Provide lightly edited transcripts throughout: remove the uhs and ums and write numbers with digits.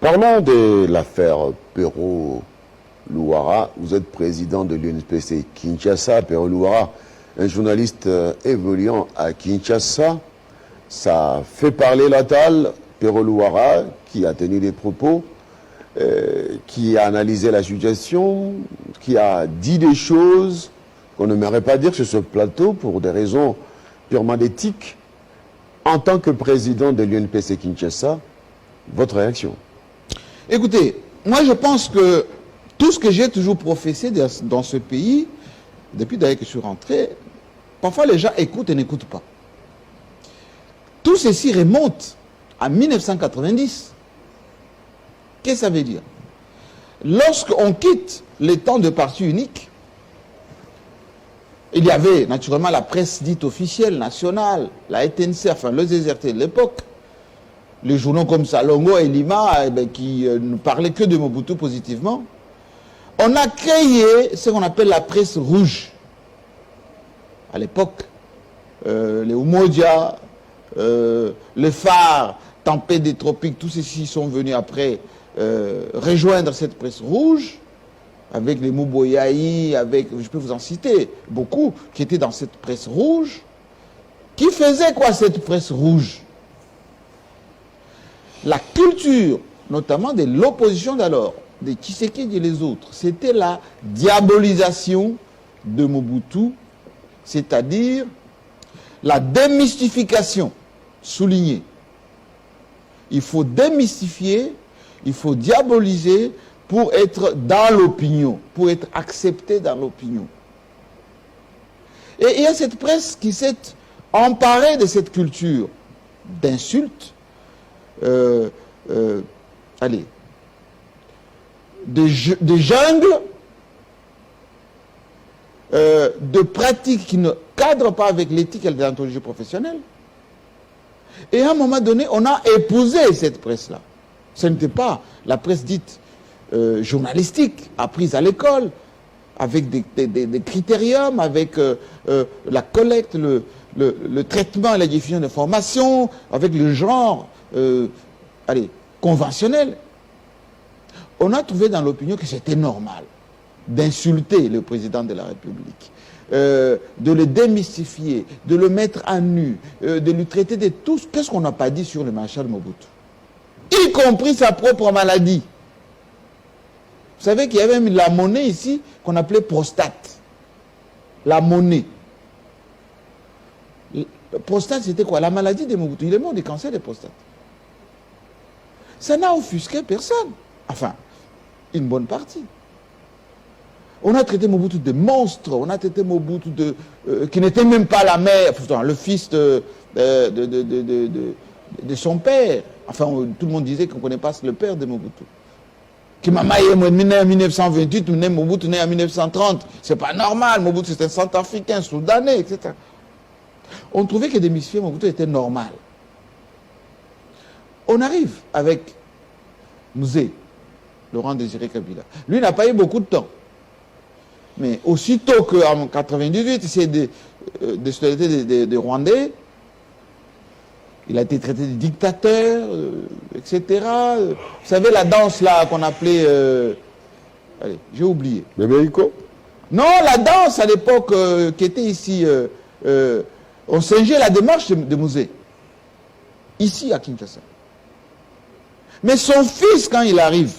Parlons de l'affaire Pero-Luara. Vous êtes président de l'UNPC Kinshasa. Pero-Luara, un journaliste évoluant à Kinshasa. Ça fait parler la talle. Pero-Luara, qui a tenu des propos, qui a analysé la situation, qui a dit des choses qu'on n'aimerait pas dire sur ce plateau pour des raisons purement d'éthique. En tant que président de l'UNPC Kinshasa, votre réaction? Écoutez, moi je pense que tout ce que j'ai toujours professé dans ce pays, depuis d'ailleurs que je suis rentré, parfois les gens écoutent et n'écoutent pas. Tout ceci remonte à 1990. Qu'est-ce que ça veut dire? Lorsqu'on quitte les temps de parti unique, il y avait naturellement la presse dite officielle, nationale, la ETNC, enfin le ZRT de l'époque, les journaux comme Salongo et Lima, qui ne parlaient que de Mobutu positivement. On a créé ce qu'on appelle la presse rouge. À l'époque, les Umoja, les Phares, Tempête des Tropiques, tous ceux-ci sont venus après rejoindre cette presse rouge, avec les Mouboyaï, avec, je peux vous en citer beaucoup, qui étaient dans cette presse rouge. Qui faisait quoi cette presse rouge? La culture, notamment de l'opposition d'alors, des Tshisekedi et les autres, c'était la diabolisation de Mobutu, c'est-à-dire la démystification, soulignée. Il faut démystifier, il faut diaboliser pour être dans l'opinion, pour être accepté dans l'opinion. Et il y a cette presse qui s'est emparée de cette culture d'insultes, allez, de jungles, de pratiques qui ne cadrent pas avec l'éthique et la déontologie professionnelle. Et à un moment donné, on a épousé cette presse-là. Ce n'était pas la presse dite journalistique, apprise à l'école, avec des critériums, avec la collecte, le traitement et la diffusion d'informations, avec le genre allez, conventionnel. On a trouvé dans l'opinion que c'était normal d'insulter le président de la République, de le démystifier, de le mettre à nu, de lui traiter de tout. Qu'est-ce qu'on n'a pas dit sur le maréchal Mobutu? Y compris sa propre maladie. Vous savez qu'il y avait même la monnaie ici qu'on appelait prostate. La monnaie. Prostate, c'était quoi? La maladie de Mobutu. Il est mort du cancer de prostate. Ça n'a offusqué personne. Enfin, une bonne partie. On a traité Mobutu de monstre. On a traité Mobutu qui n'était même pas la mère, le fils de son père. Enfin, tout le monde disait qu'on ne connaît pas le père de Mobutu. Qui m'a est né en 1928, Mobutu né en 1930. C'est pas normal. Mobutu c'était un centrafricain, soudanais, etc. On trouvait que démystifier Mobutu était normal. On arrive avec Mouzé, Laurent Désiré Kabila. Lui n'a pas eu beaucoup de temps. Mais aussitôt qu'en 1998, il s'est de Rwandais, il a été traité de dictateur, etc. Vous savez, la danse là qu'on appelait... allez, j'ai oublié. Bébé Iko? Non, la danse à l'époque qui était ici, on singeait la démarche de Mouzé. Ici à Kinshasa. Mais son fils, quand il arrive,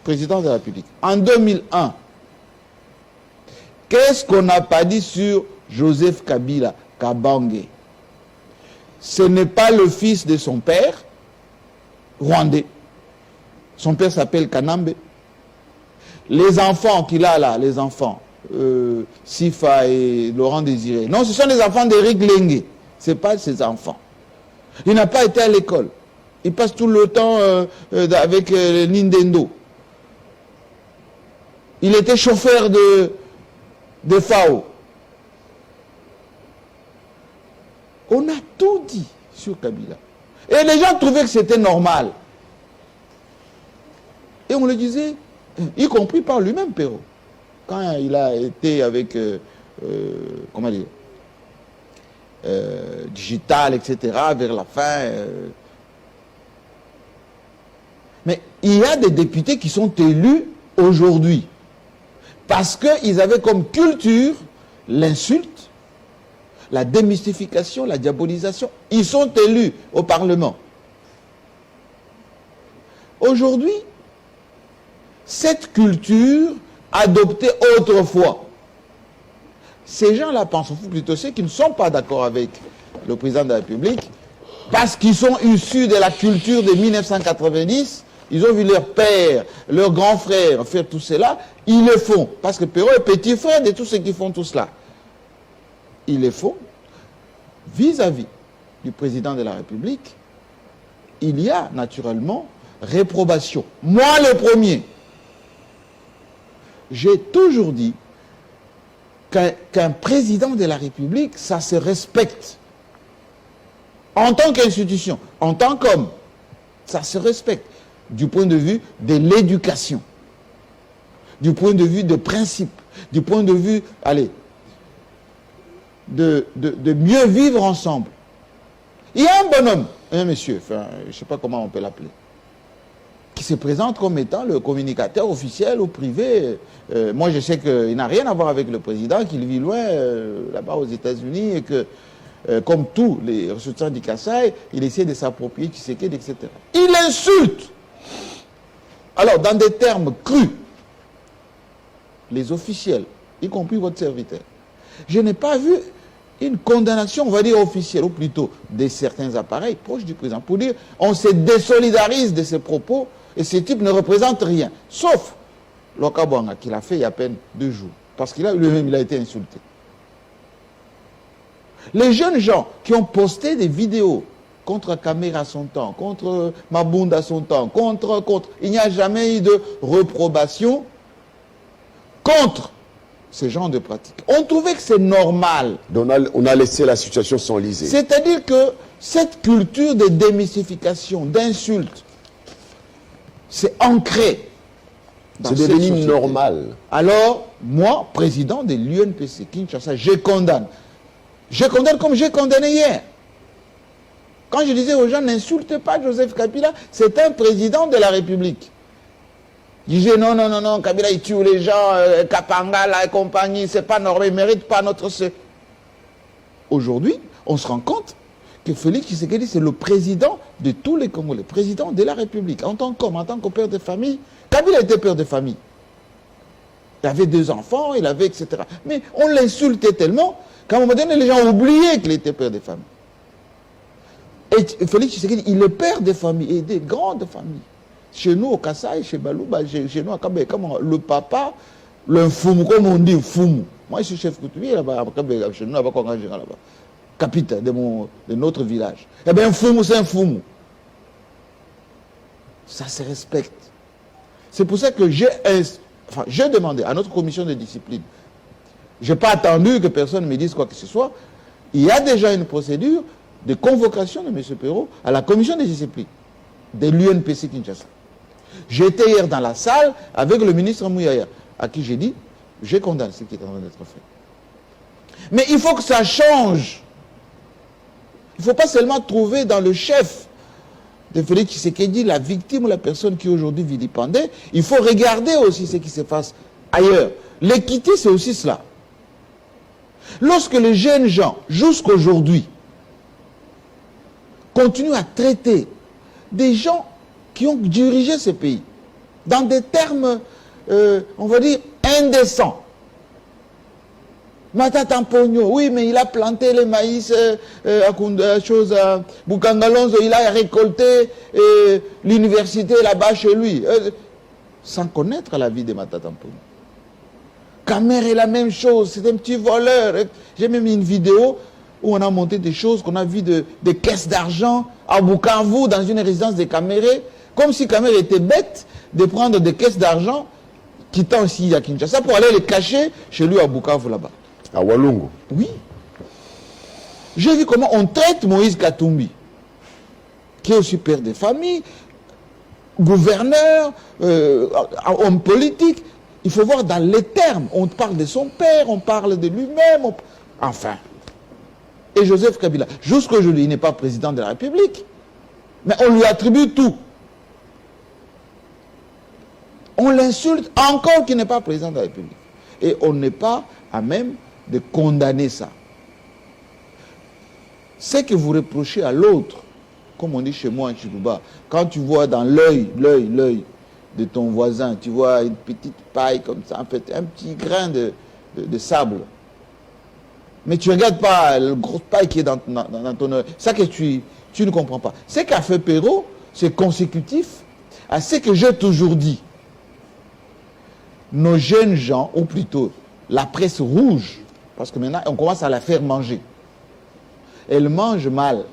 président de la République, en 2001, qu'est-ce qu'on n'a pas dit sur Joseph Kabila, Kabange? Ce n'est pas le fils de son père, rwandais. Son père s'appelle Kanambe. Les enfants qu'il a là, les enfants, Sifa et Laurent Désiré, non, ce sont les enfants d'Éric Lengue. Ce n'est pas ses enfants. Il n'a pas été à l'école. Il passe tout le temps avec Nintendo. Il était chauffeur de FAO. On a tout dit sur Kabila. Et les gens trouvaient que c'était normal. Et on le disait, y compris par lui-même, Pero. Quand il a été avec, comment dire, digital, etc., vers la fin. Mais il y a des députés qui sont élus aujourd'hui parce qu'ils avaient comme culture l'insulte, la démystification, la diabolisation. Ils sont élus au Parlement. Aujourd'hui, cette culture adoptée autrefois, ces gens-là pensent, ou plutôt ceux qui ne sont pas d'accord avec le président de la République, parce qu'ils sont issus de la culture de 1990, ils ont vu leur père, leur grand frère faire tout cela, ils le font. Parce que Perrault est petit frère de tous ceux qui font tout cela. Ils le font vis-à-vis du président de la République. Il y a naturellement réprobation. Moi le premier. J'ai toujours dit qu'un président de la République, ça se respecte. En tant qu'institution, en tant qu'homme, ça se respecte. Du point de vue de l'éducation, du point de vue de principe, du point de vue, allez, de mieux vivre ensemble. Il y a un bonhomme, un monsieur, enfin, je ne sais pas comment on peut l'appeler, qui se présente comme étant le communicateur officiel ou privé. Moi, je sais qu'il n'a rien à voir avec le président, qu'il vit loin, là-bas aux États-Unis, et que, comme tous les ressortissants du Kasaï, il essaie de s'approprier Tshisekedi, etc. Il insulte, alors dans des termes crus, les officiels, y compris votre serviteur. Je n'ai pas vu une condamnation, on va dire officielle, ou plutôt de certains appareils proches du président, pour dire on se désolidarise de ces propos et ces types ne représentent rien. Sauf Lokabwanga, qui l'a fait il y a à peine 2 jours, parce qu'il a lui-même il a été insulté. Les jeunes gens qui ont posté des vidéos contre Kamera à son temps, contre Mabunda à son temps, contre, il n'y a jamais eu de reprobation contre ce genre de pratiques. On trouvait que c'est normal. Donc on a laissé la situation s'enliser. C'est-à-dire que cette culture de démystification, d'insulte, c'est ancré. C'est devenu normal. Alors, moi, président de l'UNPC Kinshasa, je condamne. Je condamne comme j'ai condamné hier. Quand je disais aux gens, n'insultez pas Joseph Kabila, c'est un président de la République. Il disait non, Kabila il tue les gens, Kapanga et compagnie, c'est pas normal, il ne mérite pas notre... Aujourd'hui, on se rend compte que Félix Tshisekedi, c'est le président de tous les Congolais, président de la République, en tant qu'homme, en tant que père de famille. Kabila était père de famille. Il avait 2 enfants, il avait, etc. Mais on l'insultait tellement qu'à un moment donné, les gens ont oublié qu'il était père de famille. Et Félix Tshisekedi, il est père de famille, et des grandes familles. Chez nous, au Kasaï, chez Balouba, chez nous, à Kabé, le papa, le Fumu, comme on dit, Fumu. Moi, je suis chef coutumier là-bas, à Kabé, chez nous, là-bas, là-bas. Capitaine de notre village. Eh bien, un Fumu, c'est un Fumu. Ça se respecte. C'est pour ça que j'ai demandé à notre commission de discipline. Je n'ai pas attendu que personne me dise quoi que ce soit. Il y a déjà une procédure de convocation de M. Perrault à la commission de discipline de l'UNPC Kinshasa. J'étais hier dans la salle avec le ministre Mouyaya, à qui j'ai dit, je condamne ce qui est en train d'être fait. Mais il faut que ça change. Il ne faut pas seulement trouver dans le chef de Félix Tshisekedi la victime ou la personne qui aujourd'hui vilipendée. Il faut regarder aussi ce qui se passe ailleurs. L'équité, c'est aussi cela. Lorsque les jeunes gens, jusqu'aujourd'hui, continuent à traiter des gens qui ont dirigé ce pays dans des termes, on va dire, indécents. Matata Mpogno, oui, mais il a planté les maïs à Bukangalonzo, il a récolté l'université là-bas chez lui, sans connaître la vie de Matata Mpogno. Kamer est la même chose, c'est un petit voleur. J'ai même mis une vidéo où on a monté des choses, qu'on a vu des caisses d'argent à Bukavu, dans une résidence de Kaméré, comme si Kaméré était bête de prendre des caisses d'argent quittant ici à Kinshasa pour aller les cacher chez lui à Bukavu là-bas. À Walungu. Oui. J'ai vu comment on traite Moïse Katumbi, qui est aussi père de famille, gouverneur, homme politique. Il faut voir dans les termes. On parle de son père, on parle de lui-même. Enfin. Et Joseph Kabila, jusqu'aujourd'hui, il n'est pas président de la République. Mais on lui attribue tout. On l'insulte encore qu'il n'est pas président de la République. Et on n'est pas à même de condamner ça. Ce que vous reprochez à l'autre, comme on dit chez moi en Chibouba, quand tu vois dans l'œil de ton voisin, tu vois une petite paille comme ça, en fait, un petit grain de sable. Mais tu ne regardes pas le gros paille qui est dans ton œil. C'est ça que tu ne comprends pas. Ce qu'a fait Perrault, c'est consécutif à ce que j'ai toujours dit. Nos jeunes gens, ou plutôt la presse rouge, parce que maintenant on commence à la faire manger. Elle mange mal.